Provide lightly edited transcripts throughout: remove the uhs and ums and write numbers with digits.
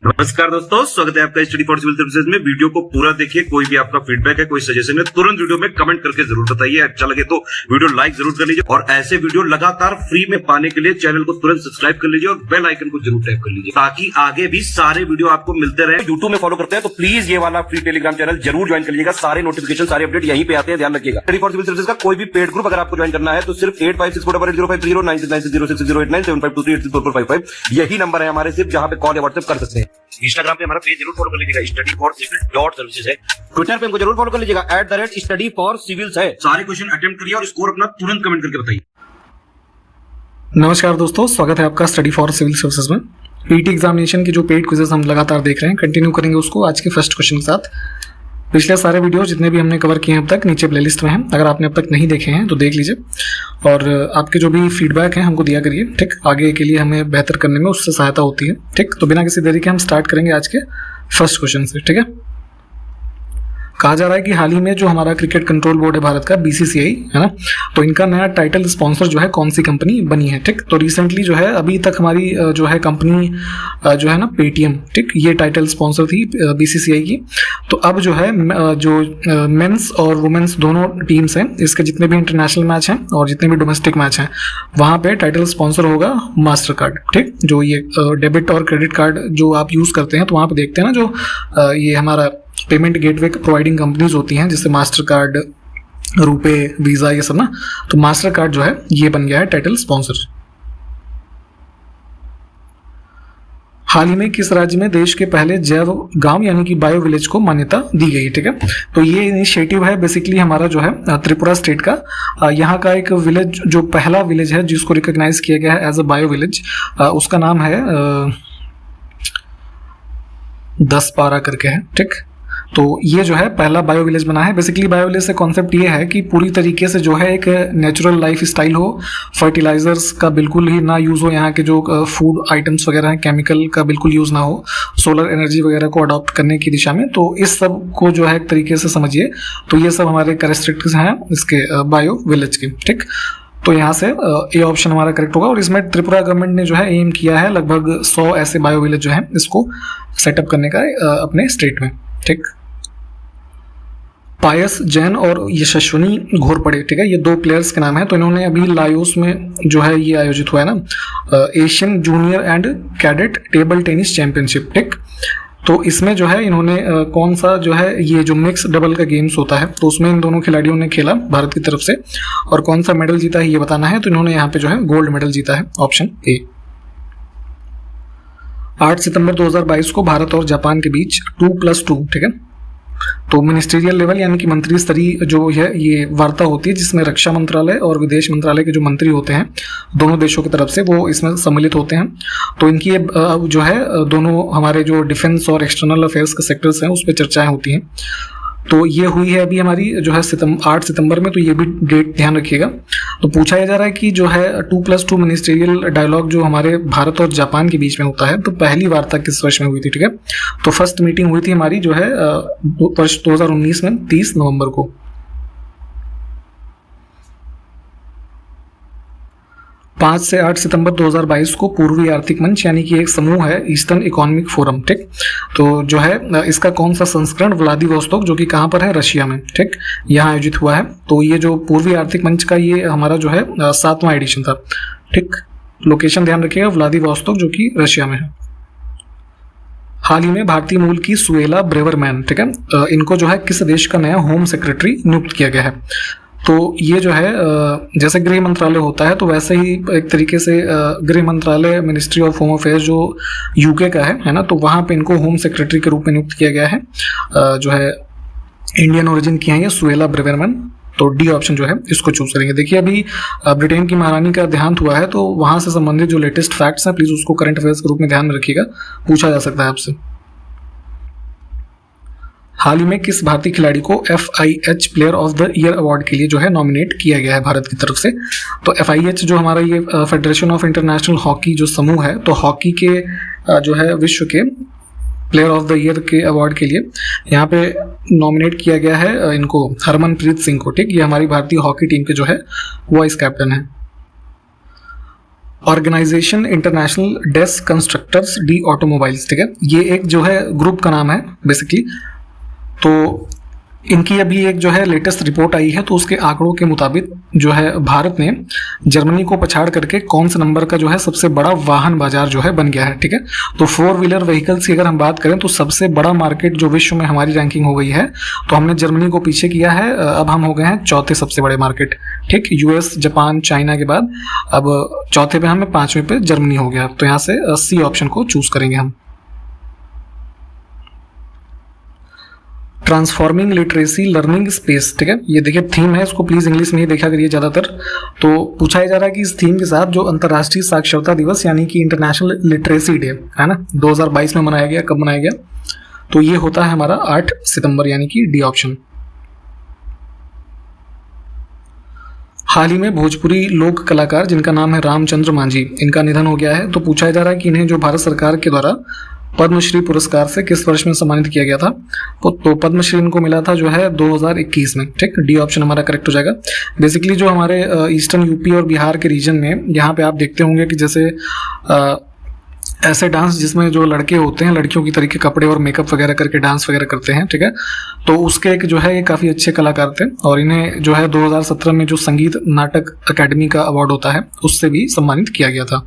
नमस्कार दोस्तों, स्वागत है आपका स्टडी फॉर सिविल सर्विसेज में। वीडियो को पूरा देखिए। कोई भी आपका फीडबैक है, कोई सजेशन है, तुरंत वीडियो में कमेंट करके जरूर बताइए। अच्छा लगे तो वीडियो लाइक जरूर कर लीजिए और ऐसे वीडियो लगातार फ्री में पाने के लिए चैनल को तुरंत सब्सक्राइब कर लीजिए और बेल आइकन को जरूर टैप कर लीजिए ताकि आगे भी सारे वीडियो आपको मिलते रहे। यूट्यूब में फॉलो करते हैं तो प्लीज ये वाला फ्री टेलीग्राम चैनल जरूर ज्वाइन कर लीजिएगा। सारे नोटिफिकेशन, सारे अपडेट यहीं पे आते हैं, ध्यान रखिएगा। स्टडी फॉर सिविल सर्विसेज का कोई भी पेड ग्रुप अगर आपको ज्वाइन करना है तो सिर्फ 85648096960609797523864455 यही नंबर है हमारे, सिर्फ जहां पे कॉल या व्हाट्सएप कर सकते हैं। इंस्टाग्राम पे हमारा पेज जरूर फॉलो कर लीजिएगा, स्टडी फॉर सिविल .सर्विसेज है। ट्विटर पे हमको जरूर फॉलो कर लीजिएगा, @study for civils है। सारे क्वेश्चन अटेम्प्ट करिए और स्कोर अपना तुरंत कमेंट करके बताइए। नमस्कार दोस्तों, स्वागत है आपका स्टडी फॉर सिविल सर्विसेज में। पीटी एग्जामिनेशन की जो पेड क्विजेस हम लगातार देख रहे हैं, कंटिन्यू करेंगे उसको आज के फर्स्ट क्वेश्चन के साथ। पिछले सारे वीडियो जितने भी हमने कवर किए हैं अब तक नीचे प्लेलिस्ट में हैं, अगर आपने अब तक नहीं देखे हैं तो देख लीजिए और आपके जो भी फीडबैक हैं हमको दिया करिए, ठीक। आगे के लिए हमें बेहतर करने में उससे सहायता होती है, ठीक। तो बिना किसी देरी के हम स्टार्ट करेंगे आज के फर्स्ट क्वेश्चन से, ठीक है। कहा जा रहा है कि हाल ही में जो हमारा क्रिकेट कंट्रोल बोर्ड है भारत का, बीसीसीआई है ना, तो इनका नया टाइटल स्पॉन्सर जो है कौन सी कंपनी बनी है, ठीक। तो रिसेंटली जो है, अभी तक हमारी जो है कंपनी जो है ना पेटीएम, ठीक, ये टाइटल स्पॉन्सर थी बीसीसीआई की। तो अब जो है जो मेंस और वुमेन्स दोनों टीम्स हैं, इसके जितने भी इंटरनेशनल मैच हैं और जितने भी डोमेस्टिक मैच हैं, वहाँ पे टाइटल स्पॉन्सर होगा मास्टर कार्ड, ठीक। जो ये डेबिट और क्रेडिट कार्ड जो आप यूज़ करते हैं तो वहाँ पे देखते हैं ना, जो ये हमारा पेमेंट गेटवे प्रोवाइडिंग कंपनीज होती हैं, जैसे मास्टर कार्ड, रुपे, वीज़ा, ये सब ना, तो मास्टर कार्ड जो है ये बन गया है टाइटल स्पॉन्सर। हाल ही में किस राज्य में देश के पहले जैव गांव यानी कि बायो विलेज को मान्यता दी गई, ठीक है। तो ये इनिशिएटिव है बेसिकली हमारा जो है त्रिपुरा स्टेट का। यहाँ का एक विलेज, जो पहला विलेज है जिसको रिकॉग्नाइज किया गया है एज अ बायो विलेज, उसका नाम है दसपारा करके है, ठीक। तो ये जो है पहला बायो विलेज बना है। बेसिकली बायो विलेज से कॉन्सेप्ट ये है कि पूरी तरीके से जो है एक नेचुरल लाइफ स्टाइल हो, फर्टिलाइजर्स का बिल्कुल ही ना यूज़ हो, यहाँ के जो फूड आइटम्स वगैरह हैं केमिकल का बिल्कुल यूज़ ना हो, सोलर एनर्जी वगैरह को अडॉप्ट करने की दिशा में। तो इस सब को जो है एक तरीके से समझिए तो ये सब हमारे कैरेक्टरिस्टिक्स हैं इसके बायो विलेज के, ठीक। तो यहाँ से ये ऑप्शन हमारा करेक्ट होगा और इसमें त्रिपुरा गवर्नमेंट ने जो है एम किया है लगभग 100 ऐसे बायो विलेज जो है इसको सेटअप करने का अपने स्टेट में, ठीक। पायस जैन और यशस्विनी घोरपड़े, ठीक है, ये दो प्लेयर्स के नाम है। तो इन्होंने अभी लायोस में जो है ये आयोजित हुआ है ना, Asian junior and cadet table tennis championship, ठीक। तो इसमें जो है इन्होंने कौन सा जो है ये जो मिक्स डबल का गेम्स होता है तो उसमें इन दोनों खिलाड़ियों ने खेला भारत की तरफ से, और कौन सा मेडल जीता है ये बताना है। तो इन्होंने यहाँ पे जो है गोल्ड मेडल जीता है, ऑप्शन ए। 8 सितंबर 2022 को भारत और जापान के बीच 2+2, ठीक है, तो मिनिस्ट्रियल लेवल यानी कि मंत्री स्तरीय जो है ये वार्ता होती है जिसमें रक्षा मंत्रालय और विदेश मंत्रालय के जो मंत्री होते हैं दोनों देशों की तरफ से, वो इसमें सम्मिलित होते हैं। तो इनकी जो है दोनों हमारे जो डिफेंस और एक्सटर्नल अफेयर्स के सेक्टर्स हैं उस पर चर्चाएं होती हैं। तो ये हुई है अभी हमारी जो है 8 सितंबर में, तो ये भी डेट ध्यान रखिएगा। तो पूछा जा रहा है कि जो है 2+2 मिनिस्ट्रियल डायलॉग जो हमारे भारत और जापान के बीच में होता है, तो पहली वार्ता किस वर्ष में हुई थी, ठीक है। तो फर्स्ट मीटिंग हुई थी हमारी जो है वर्ष 2019 में 30 नवंबर को। 5 से 8 सितंबर 2022 को पूर्वी आर्थिक मंच यानी कि एक समूह है ईस्टर्न इकोनॉमिक फोरम, ठीक। तो जो है इसका कौन सा संस्करण व्लादिवोस्तोक जो कि कहाँ पर है, रशिया में, ठीक, यहाँ आयोजित हुआ है। तो ये जो पूर्वी आर्थिक मंच का ये हमारा जो है 7वां एडिशन था, ठीक। लोकेशन ध्यान रखिएगा, व्लादिवोस्तोक जो कि रशिया में है। हाल ही में भारतीय मूल की सुएला ब्रेवरमैन, ठीक है, इनको जो है किस देश का नया होम सेक्रेटरी नियुक्त किया गया है। तो ये जो है जैसे गृह मंत्रालय होता है तो वैसे ही एक तरीके से गृह मंत्रालय, मिनिस्ट्री ऑफ होम अफेयर्स जो यूके का है ना, तो वहाँ पे इनको होम सेक्रेटरी के रूप में नियुक्त किया गया है। जो है इंडियन ओरिजिन की है ये सुएला ब्रेवरमैन, तो डी ऑप्शन जो है इसको चूज करेंगे। देखिए अभी ब्रिटेन की महारानी का देहांत हुआ है, तो वहाँ से संबंधित जो लेटेस्ट फैक्ट्स हैं प्लीज उसको करंट अफेयर्स के रूप में ध्यान में रखिएगा, पूछा जा सकता है आपसे। हाल ही में किस भारतीय खिलाड़ी को FIH player of the year award के लिए जो है नॉमिनेट किया गया है भारत की तरफ से। तो FIH जो हमारा ये फेडरेशन ऑफ इंटरनेशनल हॉकी जो समूह है, तो हॉकी के जो है विश्व के प्लेयर ऑफ द ईयर के अवार्ड के लिए यहाँ पे नॉमिनेट किया गया है इनको, हरमनप्रीत सिंह को, ठीक। ये हमारी भारतीय हॉकी टीम के जो है वाइस कैप्टन है। Organization international desk constructors D automobiles, ठीक है, ये एक जो है ग्रुप का नाम है बेसिकली। तो इनकी अभी एक जो है लेटेस्ट रिपोर्ट आई है, तो उसके आंकड़ों के मुताबिक जो है भारत ने जर्मनी को पछाड़ करके कौन से नंबर का जो है सबसे बड़ा वाहन बाजार जो है बन गया है, ठीक है। तो 4 व्हीलर व्हीकल्स की अगर हम बात करें तो सबसे बड़ा मार्केट जो विश्व में हमारी रैंकिंग हो गई है, तो हमने जर्मनी को पीछे किया है। अब हम हो गए हैं चौथे सबसे बड़े मार्केट, ठीक, यूएस, जापान, चाइना के बाद अब चौथे पे हमें, 5वें पे जर्मनी हो गया। तो यहाँ से सी ऑप्शन को चूज करेंगे हम। ट्रांसफॉर्मिंग लिटरेसी लर्निंग स्पेस, ठीक है, ये देखिए थीम है, इसको प्लीज इंग्लिश में ही देखा करिए ज्यादातर। तो पूछा जा रहा है कि इस थीम के साथ जो अंतर्राष्ट्रीय साक्षरता दिवस यानी कि इंटरनेशनल लिटरेसी डे है ना, 2022 में मनाया गया, कब मनाया गया, तो ये होता है हमारा 8 सितंबर, यानी कि डी ऑप्शन। हाल ही में भोजपुरी लोक कलाकार जिनका नाम है रामचंद्र मांझी, इनका निधन हो गया है। तो पूछा जा रहा है कि इन्हें जो भारत सरकार के द्वारा पद्मश्री पुरस्कार से किस वर्ष में सम्मानित किया गया था। तो पद्मश्री इनको मिला था जो है 2021 में, ठीक, डी ऑप्शन हमारा करेक्ट हो जाएगा। बेसिकली जो हमारे ईस्टर्न यूपी और बिहार के रीजन में यहाँ पे आप देखते होंगे कि जैसे ऐसे डांस जिसमें जो लड़के होते हैं लड़कियों की तरीके कपड़े और मेकअप वगैरह करके डांस वगैरह करते हैं, ठीक है, तो उसके एक जो है ये काफ़ी अच्छे कलाकार थे और इन्हें जो है 2017 में जो संगीत नाटक अकेडमी का अवार्ड होता है उससे भी सम्मानित किया गया था।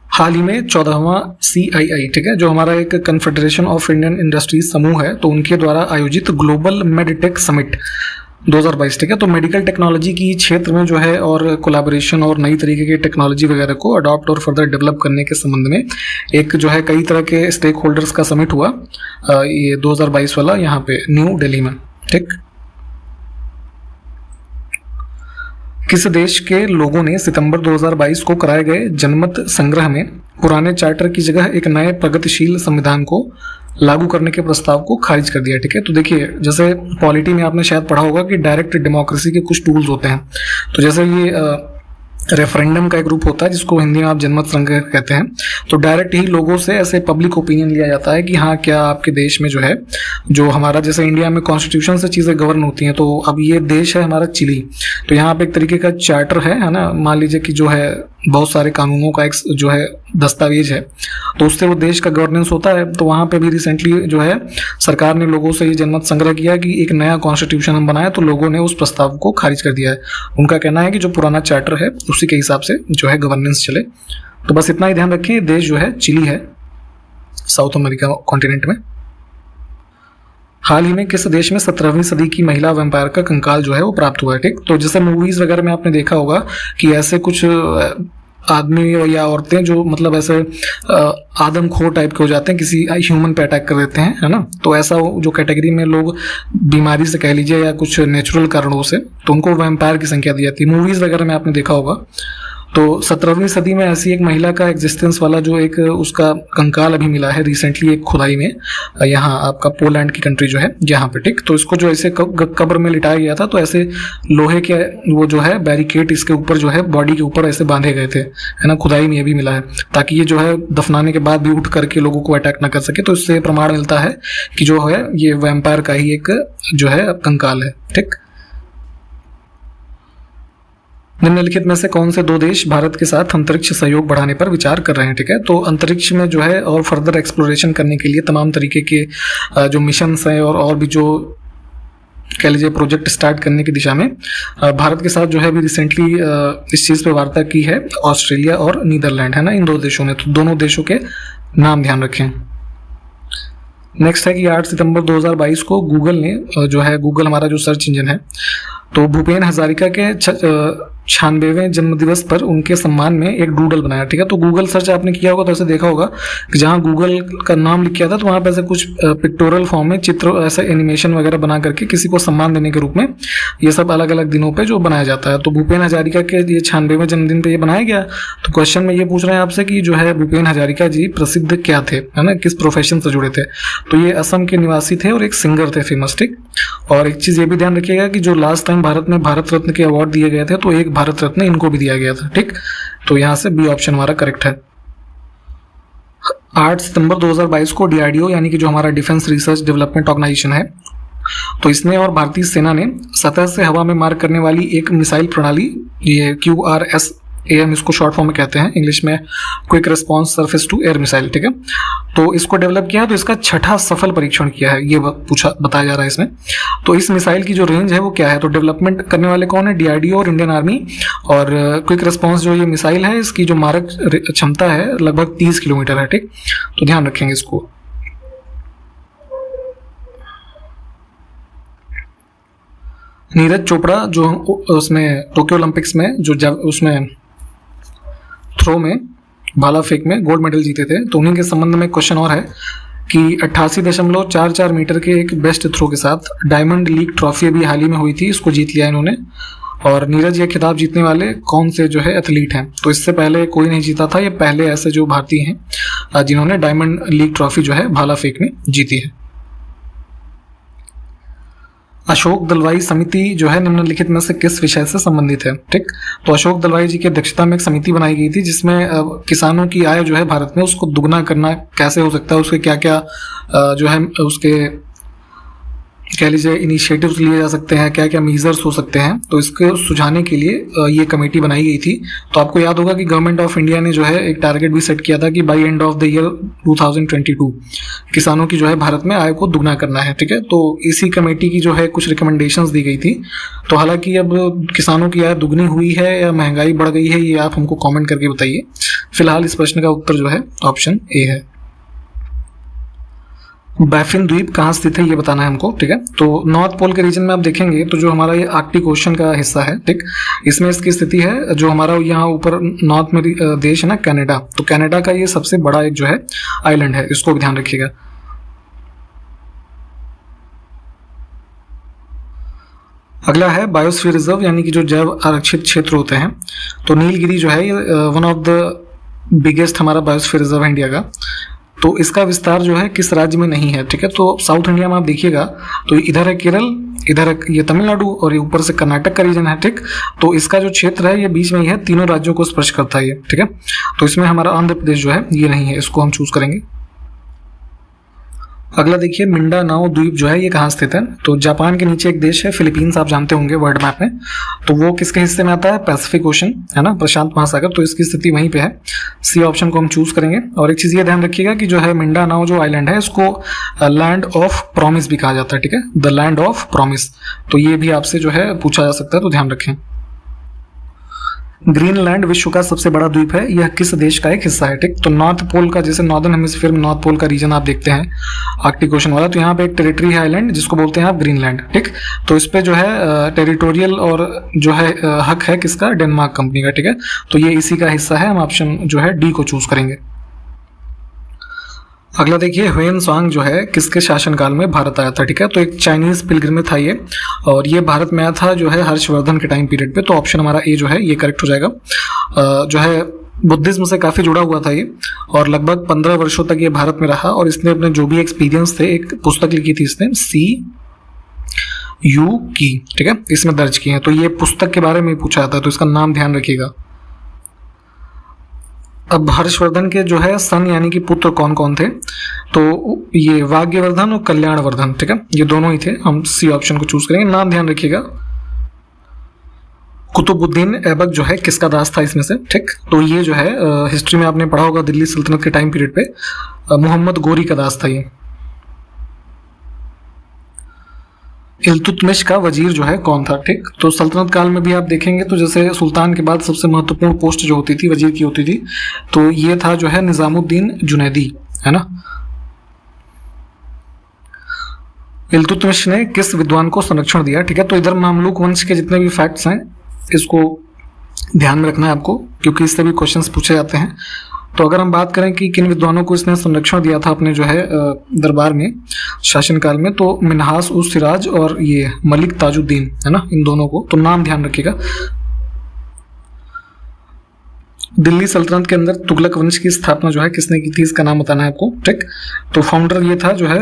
हाल ही में 14वां CII, ठीक है, जो हमारा एक कन्फेडरेशन ऑफ इंडियन इंडस्ट्रीज समूह है, तो उनके द्वारा आयोजित ग्लोबल मेडिटेक समिट 2022, ठीक है, तो मेडिकल टेक्नोलॉजी की क्षेत्र में जो है और कोलैबोरेशन और नई तरीके की टेक्नोलॉजी वगैरह को अडॉप्ट और फर्दर डेवलप करने के संबंध में एक जो है कई तरह के स्टेक होल्डर्स का समिट हुआ, ये 2022 वाला यहाँ पे न्यू दिल्ली में, ठीक। किस देश के लोगों ने सितंबर 2022 को कराए गए जनमत संग्रह में पुराने चार्टर की जगह एक नए प्रगतिशील संविधान को लागू करने के प्रस्ताव को खारिज कर दिया, ठीक है। तो देखिए जैसे पॉलिटी में आपने शायद पढ़ा होगा कि डायरेक्ट डेमोक्रेसी के कुछ टूल्स होते हैं, तो जैसे ये रेफरेंडम का एक ग्रुप होता है जिसको हिंदी में आप जनमत संग्रह कहते हैं। तो डायरेक्ट ही लोगों से ऐसे पब्लिक ओपिनियन लिया जाता है कि हाँ क्या आपके देश में जो है, जो हमारा जैसे इंडिया में कॉन्स्टिट्यूशन से चीज़ें गवर्न होती हैं, तो अब ये देश है हमारा चिली, तो यहाँ पे एक तरीके का चार्टर है ना, मान लीजिए कि जो है बहुत सारे कानूनों का एक जो है दस्तावेज है, तो उससे वो देश का गवर्नेंस होता है। तो वहाँ पे भी रिसेंटली जो है सरकार ने लोगों से ये जनमत संग्रह किया कि एक नया कॉन्स्टिट्यूशन हम बनाए, तो लोगों ने उस प्रस्ताव को खारिज कर दिया है। उनका कहना है कि जो पुराना चार्टर है उसी के हिसाब से जो है गवर्नेंस चले। तो बस इतना ही ध्यान रखें, देश जो है चिली है, साउथ अमेरिका कॉन्टिनेंट में। हाल ही में किस देश में 17वीं सदी की महिला वैम्पायर का कंकाल जो है वो प्राप्त हुआ है, ठीक। तो जैसे मूवीज वगैरह में आपने देखा होगा कि ऐसे कुछ आदमी या औरतें जो मतलब ऐसे आदमखोर टाइप के हो जाते हैं, किसी ह्यूमन पे अटैक कर देते हैं, है ना, तो ऐसा जो कैटेगरी में लोग बीमारी से कह लीजिए या कुछ नेचुरल कारणों से, तो उनको वैम्पायर की संख्या दी जाती है। मूवीज वगैरह में आपने देखा होगा। तो 17वीं सदी में ऐसी एक महिला का एग्जिस्टेंस वाला जो एक उसका कंकाल अभी मिला है रिसेंटली एक खुदाई में, यहाँ आपका पोलैंड की कंट्री जो है यहाँ पे, ठीक। तो इसको जो ऐसे कब्र में लिटाया गया था, तो ऐसे लोहे के वो जो है बैरिकेड इसके ऊपर जो है बॉडी के ऊपर ऐसे बांधे गए थे, है ना, खुदाई में ये भी मिला है, ताकि ये जो है दफनाने के बाद भी उठ करके लोगों को अटैक ना कर सके। तो इससे प्रमाण मिलता है कि जो है ये वैम्पायर का ही एक जो है कंकाल है, ठीक। निम्नलिखित में से कौन से दो देश भारत के साथ अंतरिक्ष सहयोग बढ़ाने पर विचार कर रहे हैं, ठीक है। तो अंतरिक्ष में जो है और फर्दर एक्सप्लोरेशन करने के लिए तमाम तरीके के जो मिशंस हैं और भी जो कह लीजिए प्रोजेक्ट स्टार्ट करने की दिशा में भारत के साथ जो है अभी रिसेंटली इस चीज़ पे वार्ता की है ऑस्ट्रेलिया और नीदरलैंड, है ना, इन दो देशों ने। तो दोनों देशों के नाम ध्यान रखें। नेक्स्ट है कि 8 सितंबर 2022 को गूगल ने जो है, गूगल हमारा जो सर्च इंजन है, तो भूपेन हजारिका के 96वें जन्मदिवस पर उनके सम्मान में एक डूडल बनाया, ठीक है। तो गूगल सर्च आपने किया होगा तो ऐसे देखा होगा कि जहाँ गूगल का नाम लिखा था तो वहाँ पे ऐसे कुछ पिक्टोरल फॉर्म में चित्र ऐसे एनिमेशन वगैरह बना करके किसी को सम्मान देने के रूप में ये सब अलग अलग दिनों पे जो बनाया जाता है। तो भूपेन हजारिका के ये 96वें जन्मदिन पे ये बनाया गया। तो क्वेश्चन में ये पूछ रहे हैं आपसे कि जो है भूपेन हजारिका जी प्रसिद्ध क्या थे, है ना, किस प्रोफेशन से जुड़े थे। तो ये असम के निवासी थे और एक सिंगर थे फेमस, ठीक। और एक चीज़ ये भी ध्यान रखिएगा कि जो लास्ट टाइम भारत में भारत रत्न के अवार्ड दिए गए थे तो एक भारत रत्न इनको भी दिया गया था, ठीक। तो यहाँ से बी ऑप्शन हमारा करेक्ट है। 8 सितंबर 2022 को DRDO यानी कि जो हमारा डिफेंस रिसर्च डेवलपमेंट ऑर्गेनाइजेशन है, तो इसने और भारतीय सेना ने सतह से हवा में मार करने वाली एक मिसाइल प्रणाली, ये QRSAM इसको शॉर्ट फॉर्म में कहते हैं, इंग्लिश में quick response surface to air missile, ठीक है। तो इसको डेवलप किया, तो इसका 6ठा सफल परीक्षण किया है, ये बताया जा रहा है इसमें। तो इस मिसाइल की जो रेंज है वो क्या है, तो डेवलपमेंट करने वाले कौन है, DRDO और इंडियन आर्मी। और क्विक रिस्पॉन्स जो ये मिसाइल है, इसकी जो मारक क्षमता है लगभग 30 किलोमीटर है, ठीक। तो ध्यान रखेंगे इसको। नीरज चोपड़ा जो उसमें टोक्यो ओलंपिक्स में जो उसमें थ्रो में भाला फेंक में गोल्ड मेडल जीते थे, तो उन्हीं के संबंध में क्वेश्चन और है कि 88.44 मीटर के एक बेस्ट थ्रो के साथ डायमंड लीग ट्रॉफी अभी हाल ही में हुई थी, इसको जीत लिया इन्होंने। और नीरज ये खिताब जीतने वाले कौन से जो है एथलीट हैं, तो इससे पहले कोई नहीं जीता था, ये पहले ऐसे जो भारतीय हैं जिन्होंने डायमंड लीग ट्रॉफी जो है भाला फेंक में जीती है। अशोक दलवाई समिति जो है निम्नलिखित में से किस विषय से संबंधित है, ठीक। तो अशोक दलवाई जी की अध्यक्षता में एक समिति बनाई गई थी जिसमें किसानों की आय जो है भारत में उसको दुगना करना कैसे हो सकता है, उसके क्या क्या जो है उसके कह लीजिए इनिशिएटिव्स लिए जा सकते हैं, क्या क्या मेजर्स हो सकते हैं, तो इसको सुझाने के लिए ये कमेटी बनाई गई थी। तो आपको याद होगा कि गवर्नमेंट ऑफ इंडिया ने जो है एक टारगेट भी सेट किया था कि by end of the year 2022 किसानों की जो है भारत में आय को दुगना करना है, ठीक है। तो इसी कमेटी की जो है कुछ रिकमेंडेशंस दी गई थी। तो हालांकि अब किसानों की आय दुगनी हुई है या महंगाई बढ़ गई है, ये आप हमको कॉमेंट करके बताइए। फिलहाल इस प्रश्न का उत्तर जो है ऑप्शन ए है। बैफिन द्वीप कहाँ स्थित है ये बताना है हमको, ठीक है। तो नॉर्थ पोल के रीजन में आप देखेंगे तो जो हमारा ये आर्कटिक ओशन का हिस्सा है, ठीक, इसमें इसकी स्थिति है। जो हमारा यहाँ ऊपर नॉर्थ में देश है ना कनाडा, तो कनाडा का ये सबसे बड़ा एक जो है आइलैंड है, इसको भी ध्यान रखिएगा। अगला है बायोस्फीयर रिजर्व यानी कि जो जैव आरक्षित क्षेत्र होते हैं। तो नीलगिरी जो है ये वन ऑफ द बिगेस्ट हमारा बायोस्फीयर रिजर्व है इंडिया का। तो इसका विस्तार जो है किस राज्य में नहीं है, ठीक है। तो साउथ इंडिया में आप देखिएगा तो इधर है केरल, इधर है ये तमिलनाडु और ये ऊपर से कर्नाटक का रीजन है, ठीक। तो इसका जो क्षेत्र है ये बीच में ही है, तीनों राज्यों को स्पर्श करता है ये, ठीक है। तो इसमें हमारा आंध्र प्रदेश जो है ये नहीं है, इसको हम चूज करेंगे। अगला देखिए मिंडानाओ द्वीप जो है ये कहाँ स्थित है, तो जापान के नीचे एक देश है फिलीपींस, आप जानते होंगे वर्ल्ड मैप में। तो वो किसके हिस्से में आता है, पैसिफिक ओशन है ना, प्रशांत महासागर, तो इसकी स्थिति वहीं पे है। सी ऑप्शन को हम चूज करेंगे। और एक चीज ये ध्यान रखिएगा कि जो है मिंडानाओ जो आइलैंड है इसको लैंड ऑफ प्रॉमिस भी कहा जाता है, ठीक है, द लैंड ऑफ प्रॉमिस। तो ये भी आपसे जो है पूछा जा सकता है, तो ध्यान रखें। ग्रीनलैंड विश्व का सबसे बड़ा द्वीप है, यह किस देश का एक हिस्सा है, ठीक। तो नॉर्थ पोल का, जैसे नॉर्दर्न हेमिस्फीयर में नॉर्थ पोल का रीजन आप देखते हैं आर्कटिक ओशन वाला, तो यहाँ पे एक टेरिटरी है आइलैंड जिसको बोलते हैं आप ग्रीनलैंड, ठीक। तो इस पे जो है टेरिटोरियल और जो है हक है किसका, डेनमार्क कंपनी का, ठीक है। तो ये इसी का हिस्सा है, हम ऑप्शन जो है डी को चूज करेंगे। अगला देखिए ह्वेन सांग जो है किसके शासनकाल में भारत आया था, ठीक है। तो एक चाइनीज पिलग्रिम था ये, और ये भारत में आया था जो है हर्षवर्धन के टाइम पीरियड पे। तो ऑप्शन हमारा ए जो है ये करेक्ट हो जाएगा। जो है बुद्धिज्म से काफी जुड़ा हुआ था ये, और लगभग 15 वर्षों तक ये भारत में रहा। और इसने अपने जो भी एक्सपीरियंस थे, एक पुस्तक लिखी थी इसने CU की, ठीक है, इसमें दर्ज की है। तो ये पुस्तक के बारे में पूछा था, तो इसका नाम ध्यान रखिएगा। अब हर्षवर्धन के जो है सन यानी कि पुत्र कौन कौन थे, तो ये वाग्यवर्धन और कल्याणवर्धन, ठीक है, ये दोनों ही थे। हम सी ऑप्शन को चूज करेंगे। नाम ध्यान रखिएगा। कुतुबुद्दीन ऐबक जो है किसका दास था इसमें से, ठीक। तो ये जो है हिस्ट्री में आपने पढ़ा होगा दिल्ली सल्तनत के टाइम पीरियड पे मोहम्मद गोरी का दास था ये। इल्तुतमिश का वजीर जो है कौन था, ठीक। तो सल्तनत काल में भी आप देखेंगे तो जैसे सुल्तान के बाद सबसे महत्वपूर्ण पोस्ट जो होती थी वजीर की होती थी, तो ये था जो है निजामुद्दीन जुनैदी, है ना। इल्तुतमिश ने किस विद्वान को संरक्षण दिया, ठीक है। तो इधर मामलूक वंश के जितने भी फैक्ट्स हैं इसको ध्यान में रखना है आपको, क्योंकि इससे भी क्वेश्चंस पूछे जाते हैं। तो अगर हम बात करें कि किन विद्वानों को इसने संरक्षण दिया था अपने जो है दरबार में शासनकाल में, तो मिन्हास उस सिराज और ये मलिक ताजुद्दीन, है ना, इन दोनों को। तो नाम ध्यान रखिएगा। दिल्ली सल्तनत के अंदर तुगलक वंश की स्थापना जो है किसने की थी, इसका नाम बताना है आपको, ठीक। तो फाउंडर ये था जो है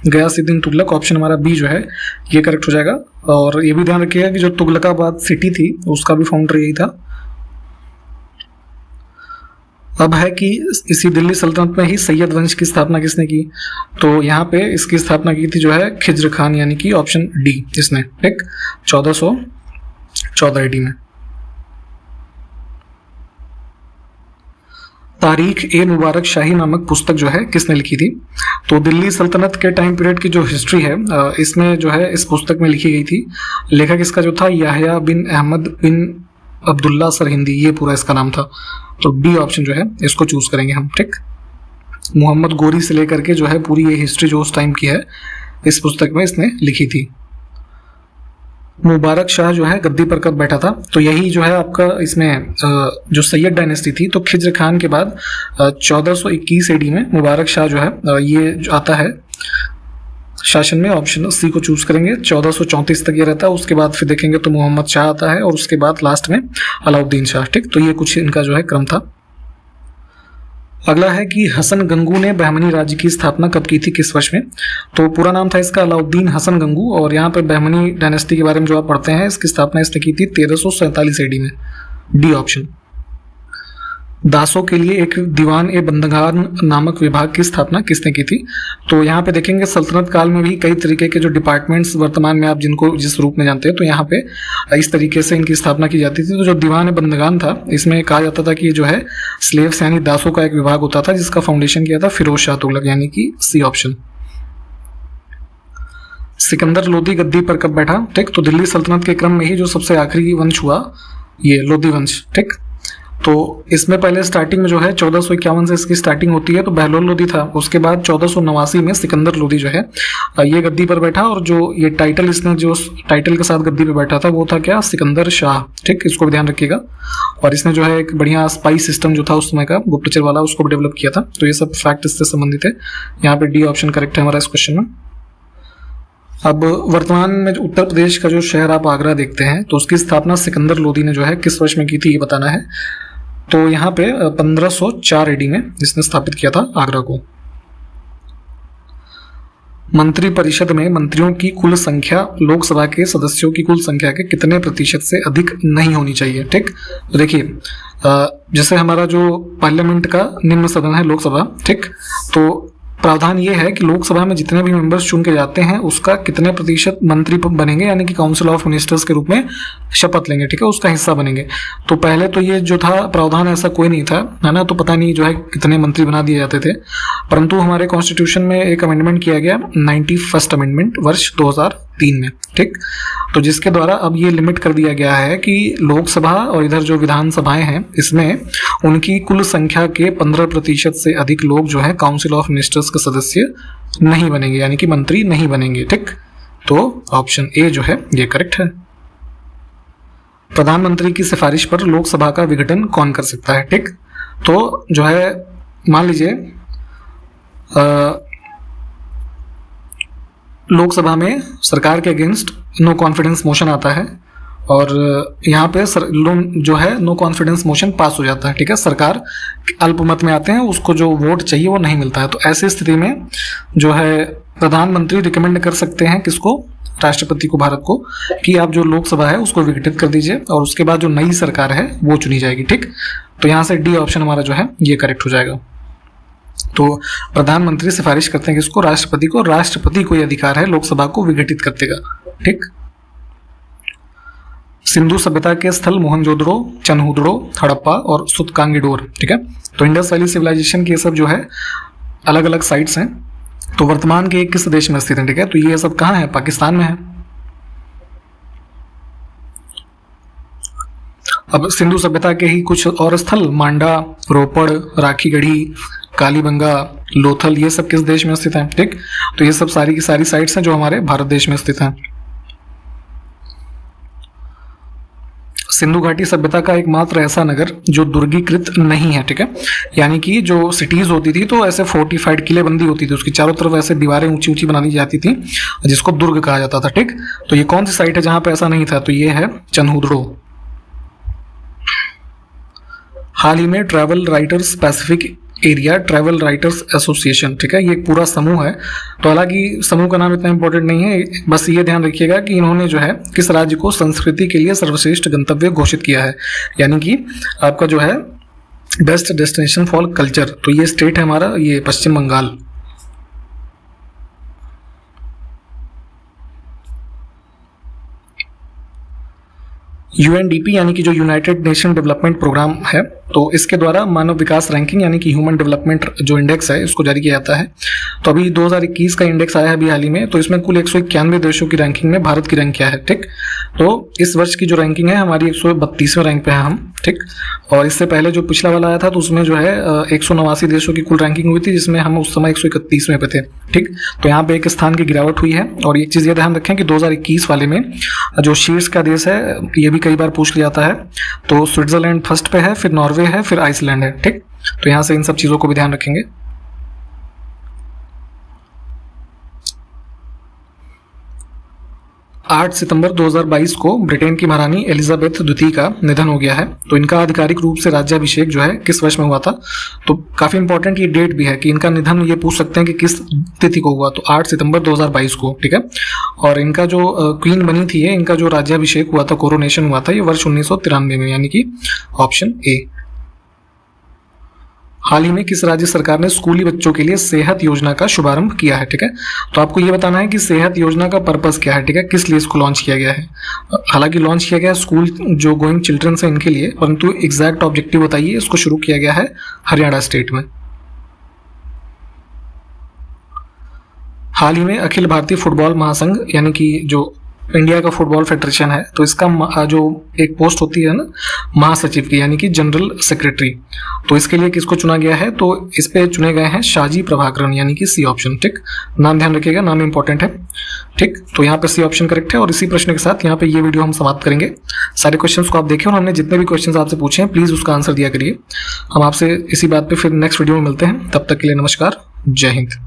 गयासुद्दीन तुगलक। ऑप्शन हमारा बी जो है ये करेक्ट हो जाएगा। और ये भी ध्यान रखिएगा कि जो तुगलकाबाद सिटी थी उसका भी फाउंडर यही था। अब है कि इसी दिल्ली सल्तनत में ही सैयद वंश की स्थापना किसने की, तो यहाँ पे इसकी स्थापना की थी जो है खिज्र खान, यानी कि ऑप्शन डी इसने, ठीक, 1414 AD में। तारीख ए मुबारक शाही नामक पुस्तक जो है किसने लिखी थी, तो दिल्ली सल्तनत के टाइम पीरियड की जो हिस्ट्री है इसमें जो है इस पुस्तक में लिखी गई थी। लेखक इसका जो था याहया बिन अहमद बिन अब्दुल्ला सरहिंदी, ये पूरा इसका नाम था। तो डी ऑप्शन जो है इसको चूज करेंगे हम, ठीक। मोहम्मद गोरी से लेकर के जो है पूरी ये हिस्ट्री जो उस टाइम की है इस पुस्तक में इसने लिखी थी। मुबारक शाह जो है गद्दी पर कब बैठा था, तो यही जो है आपका इसमें जो सैयद डायनेस्टी थी, तो खिज्र खान के बाद 1421 AD में मुबारक शाह जो है ये जो आता है शासन में। ऑप्शन सी को चूज करेंगे। 1434 तक ये रहता है, उसके बाद फिर देखेंगे तो मोहम्मद शाह आता है और उसके बाद लास्ट में अलाउद्दीन शाह, ठीक। तो ये कुछ इनका जो है क्रम था। अगला है कि हसन गंगू ने बहमनी राज्य की स्थापना कब की थी, किस वर्ष में, तो पूरा नाम था इसका अलाउद्दीन हसन गंगू, और यहाँ पर बहमनी डायनेस्टी के बारे में जो आप पढ़ते हैं इसकी स्थापना इसने की थी 1347 AD में। D option. दासों के लिए एक दीवान ए बंदगार नामक विभाग की स्थापना किसने की थी, तो यहाँ पे देखेंगे सल्तनत काल में भी कई तरीके के जो डिपार्टमेंट्स वर्तमान में आप जिनको जिस रूप में जानते हैं, तो यहाँ पे इस तरीके से इनकी स्थापना की जाती थी। तो जो दीवान ए बंदगान था इसमें कहा जाता था कि ये जो है स्लेव्स यानी दासों का एक विभाग होता था, जिसका फाउंडेशन किया था फिरोज शाह तुगलक, यानी कि सी ऑप्शन। सिकंदर लोदी गद्दी पर कब बैठा, ठीक, तो दिल्ली सल्तनत के क्रम में ही जो सबसे आखिरी वंश हुआ ये लोदी वंश, ठीक। तो इसमें पहले स्टार्टिंग में जो है 1451 से इसकी स्टार्टिंग होती है, तो बहलोल लोदी था। उसके बाद 1489 में सिकंदर लोदी जो है ये गद्दी पर बैठा, और जो ये टाइटल इसने जो टाइटल के साथ गद्दी पर बैठा था वो था क्या, सिकंदर शाह, ठीक। इसको भी ध्यान रखिएगा। और इसने जो है एक बढ़िया स्पाई सिस्टम जो था उस समय का गुप्तचर वाला उसको भी डेवलप किया था। तो ये सब फैक्ट इससे संबंधित है। यहाँ पे डी ऑप्शन करेक्ट है हमारा इस क्वेश्चन में। अब वर्तमान में उत्तर प्रदेश का जो शहर आप आगरा देखते हैं, तो उसकी स्थापना सिकंदर लोदी ने जो है किस वर्ष में की थी ये बताना है। तो यहाँ पे 1504 AD में इसने स्थापित किया था आगरा को। मंत्री परिषद में मंत्रियों की कुल संख्या लोकसभा के सदस्यों की कुल संख्या के कितने प्रतिशत से अधिक नहीं होनी चाहिए, ठीक। तो देखिए जैसे हमारा जो पार्लियामेंट का निम्न सदन है लोकसभा, ठीक, तो प्रावधान ये है कि लोकसभा में जितने भी मेंबर्स चुन के जाते हैं उसका कितने प्रतिशत मंत्री बनेंगे, यानी कि काउंसिल ऑफ मिनिस्टर्स के रूप में शपथ लेंगे, ठीक है, उसका हिस्सा बनेंगे। तो पहले तो ये जो था प्रावधान ऐसा कोई नहीं था, है ना, तो पता नहीं जो है कितने मंत्री बना दिए जाते थे। परंतु हमारे कॉन्स्टिट्यूशन में एक अमेंडमेंट किया गया 91st अमेंडमेंट वर्ष 2003 में, ठीक। तो जिसके द्वारा अब ये लिमिट कर दिया गया है कि लोकसभा और इधर जो विधानसभाएं हैं इसमें उनकी कुल संख्या के 15% से अधिक लोग जो है काउंसिल ऑफ मिनिस्टर्स के सदस्य नहीं बनेंगे, यानी कि मंत्री नहीं बनेंगे, ठीक। तो ऑप्शन ए जो है ये करेक्ट है। प्रधानमंत्री की सिफारिश पर लोकसभा का विघटन कौन कर सकता है, ठीक। तो जो है मान लीजिए लोकसभा में सरकार के अगेंस्ट नो कॉन्फिडेंस मोशन आता है, और यहाँ पे जो है नो कॉन्फिडेंस मोशन पास हो जाता है, ठीक है। सरकार अल्पमत में आते हैं, उसको जो वोट चाहिए वो नहीं मिलता है। तो ऐसी स्थिति में जो है प्रधानमंत्री रिकमेंड कर सकते हैं किसको, राष्ट्रपति को, भारत को, कि आप जो लोकसभा है उसको विघटित कर दीजिए और उसके बाद जो नई सरकार है वो चुनी जाएगी, ठीक। तो यहाँ से डी ऑप्शन हमारा जो है ये करेक्ट हो जाएगा। तो प्रधानमंत्री सिफारिश करते हैं किसको, राष्ट्रपति को। राष्ट्रपति को यह अधिकार है लोकसभा को विघटित करने का, ठीक। सिंधु सभ्यता के स्थल मोहनजोदड़ो, चनहुदड़ो, हड़प्पा और सुतकांगीडोर, ठीक है। तो इंडस वैली सिविलाइजेशन के सब जो है अलग अलग साइट्स हैं, तो वर्तमान के किस देश में स्थित है, ठीक है। तो ये सब कहाँ है, पाकिस्तान में है। अब सिंधु सभ्यता के ही कुछ और स्थल मांडा, रोपड़, राखीगढ़ी, कालीबंगा, लोथल, ये सब किस देश में स्थित हैं, ठीक। तो ये सब सारी की सारी साइट्स हैं जो हमारे भारत देश में स्थित हैं। सिंधु घाटी सभ्यता का एकमात्र ऐसा नगर जो दुर्गीकृत नहीं है, ठीक है, यानी कि जो सिटीज होती थी तो ऐसे फोर्टिफाइड किलेबंदी होती थी, उसकी चारों तरफ ऐसे दीवारें ऊंची ऊंची बना दी जाती थी जिसको दुर्ग कहा जाता था, ठीक। तो ये कौन सी साइट है जहां पे ऐसा नहीं था, तो ये है चनहुदड़ो। हाल ही में travel writers Pacific area travel writers association, ठीक है, ये एक पूरा समूह है। तो हालांकि समूह का नाम इतना इंपॉर्टेंट नहीं है, बस ये ध्यान रखिएगा कि इन्होंने जो है किस राज्य को संस्कृति के लिए सर्वश्रेष्ठ गंतव्य घोषित किया है, यानी कि आपका जो है बेस्ट डेस्टिनेशन फॉर कल्चर, तो ये स्टेट है हमारा ये पश्चिम बंगाल। यूएनडीपी यानी कि जो यूनाइटेड नेशन डेवलपमेंट प्रोग्राम है, तो इसके द्वारा मानव विकास रैंकिंग यानी कि ह्यूमन डेवलपमेंट जो इंडेक्स है इसको जारी किया जाता है। तो अभी 2021 का इंडेक्स आया है अभी हाल ही में, तो इसमें कुल 191 देशों की रैंकिंग में भारत की रैंक क्या है, ठीक। तो इस वर्ष की जो रैंकिंग है हमारी 132वें रैंक पे है हम, ठीक। और इससे पहले जो पिछला वाला आया था तो उसमें जो है 189 देशों की कुल रैंकिंग हुई थी, जिसमें हम उस समय 131वें पे थे, ठीक। तो यहाँ पे एक स्थान की गिरावट हुई है। और एक चीज़ ये ध्यान रखें कि 2021 वाले में जो शीर्ष का देश है, ये भी कई बार पूछ लिया जाता है, तो स्विट्जरलैंड फर्स्ट पे है, फिर नॉर्वे है, फिर आइसलैंड है, ठीक। तो यहाँ से इन सब चीज़ों को भी ध्यान रखेंगे। 8 सितंबर 2022 को ब्रिटेन की महारानी एलिजाबेथ द्वितीय का निधन हो गया है। तो इनका आधिकारिक रूप से राज्याभिषेक जो है किस वर्ष में हुआ था, तो काफ़ी इंपॉर्टेंट ये डेट भी है कि इनका निधन ये पूछ सकते हैं कि किस तिथि को हुआ, तो 8 सितंबर 2022 को, ठीक है। और इनका जो क्वीन बनी थी, इनका जो राज्याभिषेक हुआ था, कोरोनेशन हुआ था, ये वर्ष 1993 में, यानी कि ऑप्शन ए। हाल ही में किस राज्य सरकार ने स्कूली बच्चों के लिए सेहत योजना का शुभारंभ किया है, ठीक है। तो आपको ये बताना है कि सेहत योजना का पर्पस क्या है, ठीक है, किस लिए इसको लॉन्च किया गया है। हालांकि लॉन्च किया गया है स्कूल जो गोइंग चिल्ड्रन है इनके लिए, परंतु एग्जैक्ट ऑब्जेक्टिव बताइए। इसको शुरू किया गया है हरियाणा स्टेट में। हाल ही में अखिल भारतीय फुटबॉल महासंघ यानी कि जो इंडिया का फुटबॉल फेडरेशन है, तो इसका जो एक पोस्ट होती है ना महासचिव की, यानी कि जनरल सेक्रेटरी, तो इसके लिए किसको चुना गया है, तो इस पे चुने गए हैं शाहजी प्रभाकरण, यानी कि सी ऑप्शन, ठीक। नाम ध्यान रखिएगा, नाम इंपॉर्टेंट है, ठीक। तो यहाँ पे सी ऑप्शन करेक्ट है। और इसी प्रश्न के साथ यहाँ पे ये वीडियो हम समाप्त करेंगे। सारे क्वेश्चंस को आप देखें और हमने जितने भी क्वेश्चंस आपसे पूछे हैं प्लीज़ उसका आंसर दिया करिए। हम आपसे इसी बात पे फिर नेक्स्ट वीडियो में मिलते हैं। तब तक के लिए नमस्कार, जय हिंद।